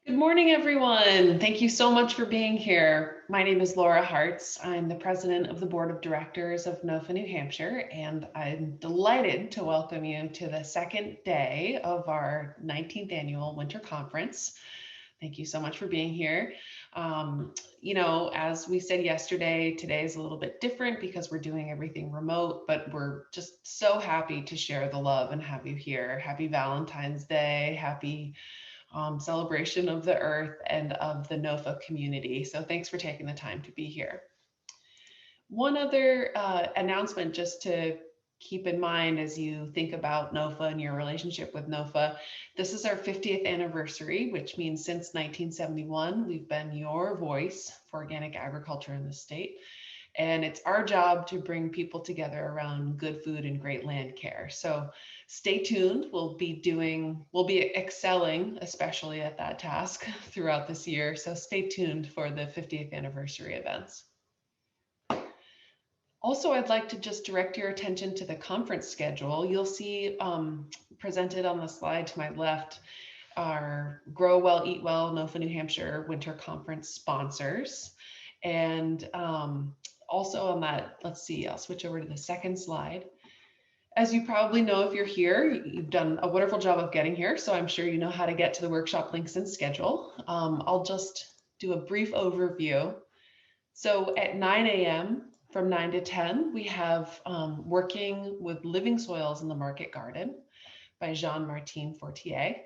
Good morning, everyone. Thank you so much for being here. My name is Laura Hartz. I'm the president of the board of directors of NOFA New Hampshire, and I'm delighted to welcome you to the second day of our 19th annual winter conference. Thank you so much for being here. As we said yesterday, today is a little bit different because we're doing everything remote, but we're just so happy to share the love and have you here. Happy Valentine's Day. Happy celebration of the earth and of the NOFA community. So thanks for taking the time to be here. One other announcement just to keep in mind as you think about NOFA and your relationship with NOFA. This is our 50th anniversary, which means since 1971, we've been your voice for organic agriculture in the state. And it's our job to bring people together around good food and great land care. So stay tuned. We'll be excelling, especially at that task throughout this year. So stay tuned for the 50th anniversary events. Also, I'd like to just direct your attention to the conference schedule. You'll see presented on the slide to my left our Grow Well, Eat Well, NOFA New Hampshire Winter Conference sponsors. And also on that, let's see, I'll switch over to the second slide. As you probably know, if you're here, you've done a wonderful job of getting here, so I'm sure you know how to get to the workshop links and schedule. I'll just do a brief overview. So at 9 a.m., from 9 to 10, we have Working with Living Soils in the Market Garden by Jean-Martin Fortier.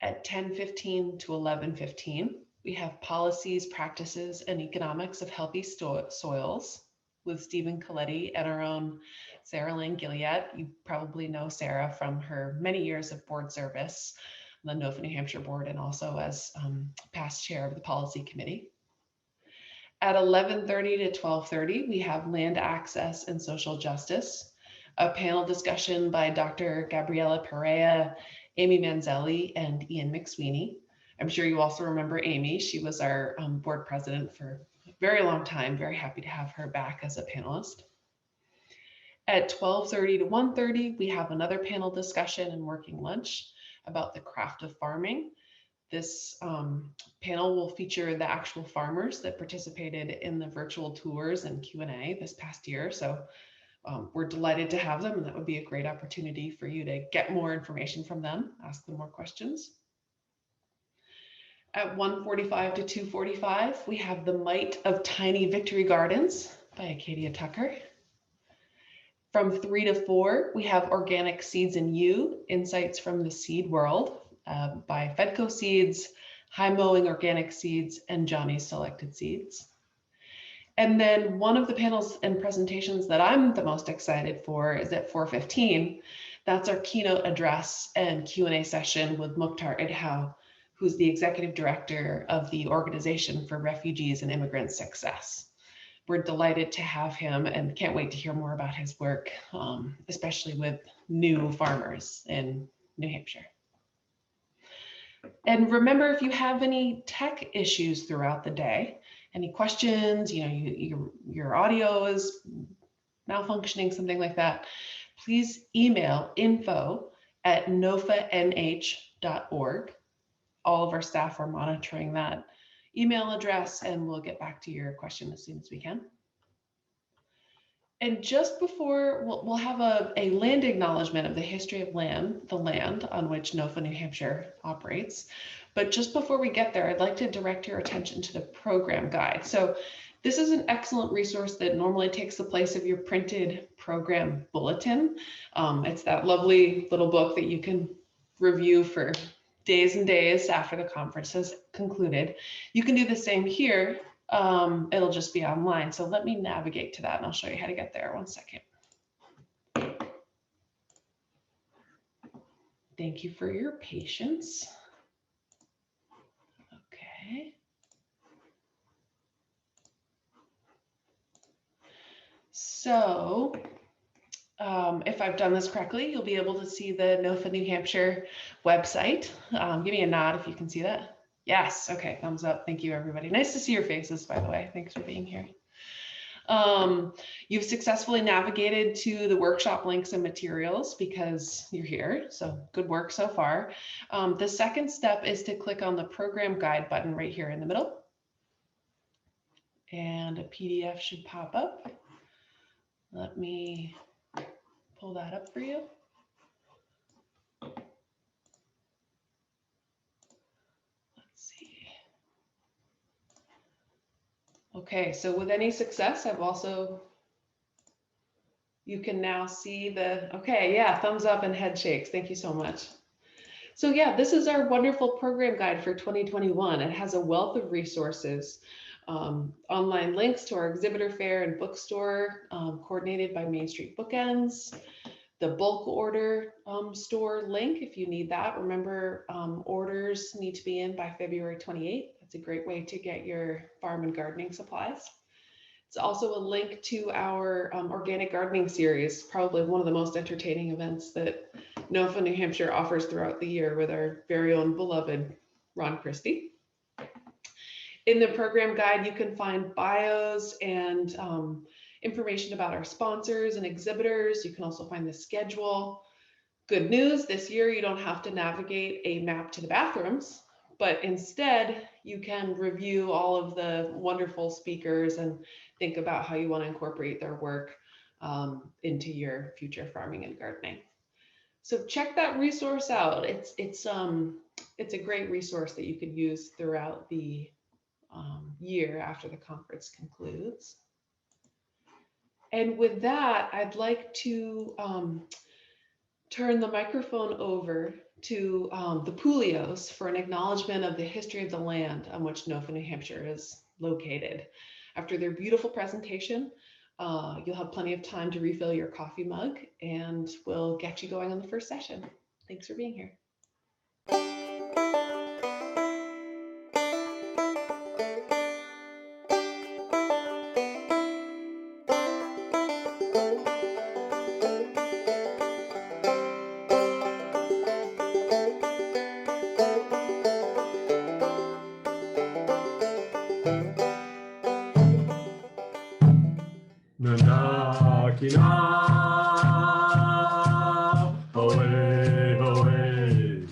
At 10:15 to 11:15, we have Policies, Practices, and Economics of Healthy Soils with Stephen Coletti and our own Sarah Lane Gilead. You probably know Sarah from her many years of board service on the NOFA New Hampshire board and also as past chair of the policy committee. At 11:30 to 12:30, we have Land Access and Social Justice, a panel discussion by Dr. Gabriela Perea, Amy Manzelli, and Ian McSweeney. I'm sure you also remember Amy. She was our board president for a very long time. Very happy to have her back as a panelist. At 12:30 to 1:30, we have another panel discussion and working lunch about the craft of farming. This panel will feature the actual farmers that participated in the virtual tours and Q&A this past year. So we're delighted to have them, and that would be a great opportunity for you to get more information from them, ask them more questions. At 1:45 to 2:45, we have The Might of Tiny Victory Gardens by Acadia Tucker. From 3 to 4, we have Organic Seeds and You, Insights from the Seed World by Fedco Seeds, High Mowing Organic Seeds, and Johnny's Selected Seeds. And then one of the panels and presentations that I'm the most excited for is at 4:15. That's our keynote address and Q&A session with Mukhtar Idhau, who's the executive director of the Organization for Refugees and Immigrant Success. We're delighted to have him and can't wait to hear more about his work, especially with new farmers in New Hampshire. And remember, if you have any tech issues throughout the day, any questions, your audio is malfunctioning, something like that, please email info@NOFA-NH.org. All of our staff are monitoring that email address, and we'll get back to your question as soon as we can. And just before, we'll have a land acknowledgement of the history of the land on which NOFA New Hampshire operates. But just before we get there, I'd like to direct your attention to the program guide. So this is an excellent resource that normally takes the place of your printed program bulletin. It's that lovely little book that you can review for days and days after the conference has concluded. You can do the same here. It'll just be online. So let me navigate to that and I'll show you how to get there. One second. Thank you for your patience. Okay. So if I've done this correctly, you'll be able to see the NOFA New Hampshire website. Give me a nod if you can see that. Yes, okay, thumbs up. Thank you, everybody. Nice to see your faces, by the way. Thanks for being here. You've successfully navigated to the workshop links and materials because you're here, so good work so far. The second step is to click on the program guide button right here in the middle. And a PDF should pop up. Let me pull that up for you. Okay, so with any success, you can now see okay, yeah, thumbs up and head shakes. Thank you so much. So yeah, this is our wonderful program guide for 2021. It has a wealth of resources, online links to our exhibitor fair and bookstore, coordinated by Main Street Bookends, the bulk order store link if you need that. Remember, orders need to be in by February 28th. That's a great way to get your farm and gardening supplies. It's also a link to our organic gardening series, probably one of the most entertaining events that NOFA New Hampshire offers throughout the year with our very own beloved Ron Christie. In the program guide, you can find bios and information about our sponsors and exhibitors. You can also find the schedule. Good news, this year you don't have to navigate a map to the bathrooms, but instead you can review all of the wonderful speakers and think about how you want to incorporate their work into your future farming and gardening. So check that resource out. It's a great resource that you could use throughout the year after the conference concludes. And with that, I'd like to turn the microphone over to the Poulios for an acknowledgement of the history of the land on which NOFA New Hampshire is located. After their beautiful presentation, you'll have plenty of time to refill your coffee mug, and we'll get you going on the first session. Thanks for being here. N'dakinna, away, away.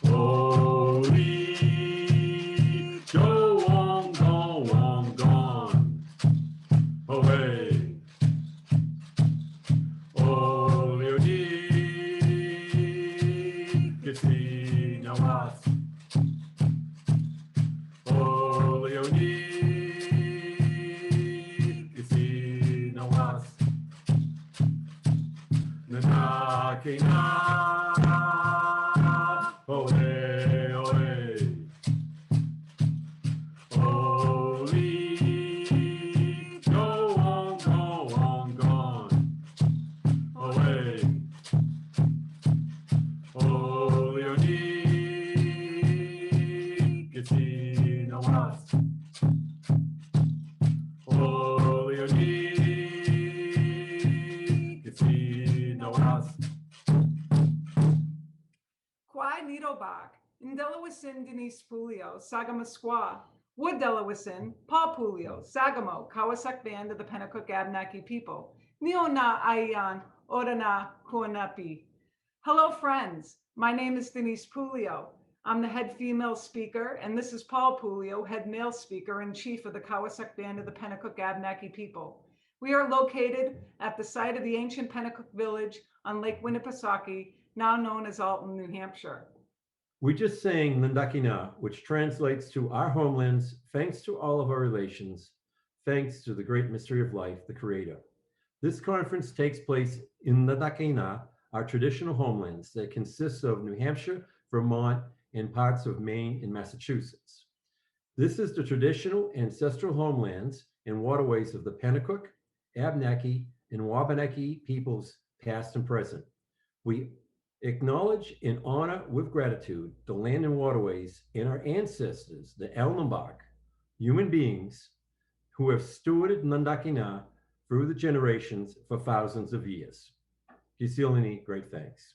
Oh, we go on, gone, away. All you need is in your heart. All you need. N'dakinna, away, away. Oh, we go on, gone, away. All you need is in a was. All you need is in a was. Kwai Needlebach, N'dakinna Denise Pouliot, Sagama Squaw, Wood Delawisin, Paul Pouliot, Sagamo, Cowasuck Band of the Pennacook Abenaki People, Neona Ayan, Orana Kuanapi. Hello, friends. My name is Denise Pouliot. I'm the head female speaker, and this is Paul Pouliot, head male speaker and chief of the Cowasuck Band of the Pennacook Abenaki People. We are located at the site of the ancient Pennacook village on Lake Winnipesaukee, now known as Alton, New Hampshire. We just sang N'dakinna, which translates to our homelands, thanks to all of our relations, thanks to the great mystery of life, the Creator. This conference takes place in N'dakinna, our traditional homelands that consists of New Hampshire, Vermont, and parts of Maine and Massachusetts. This is the traditional ancestral homelands and waterways of the Pennacook, Abenaki, and Wabanaki peoples, past and present. We acknowledge and honor with gratitude the land and waterways and our ancestors, the N'dakinna, human beings who have stewarded N'dakinna through the generations for thousands of years. Gisilini, great thanks.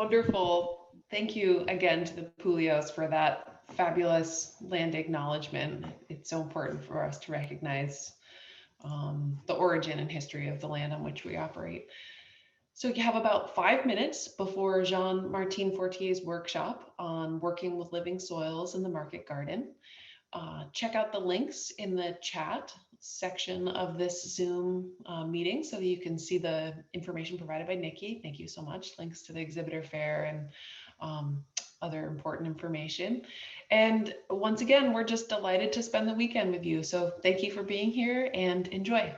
Wonderful. Thank you again to the Poulios for that fabulous land acknowledgement. It's so important for us to recognize the origin and history of the land on which we operate. So you have about 5 minutes before Jean-Martin Fortier's workshop on working with living soils in the market garden. Check out the links in the chat section of this Zoom meeting so that you can see the information provided by Nikki. Thank you so much. Links to the exhibitor fair and other important information. And once again, we're just delighted to spend the weekend with you. So thank you for being here and enjoy.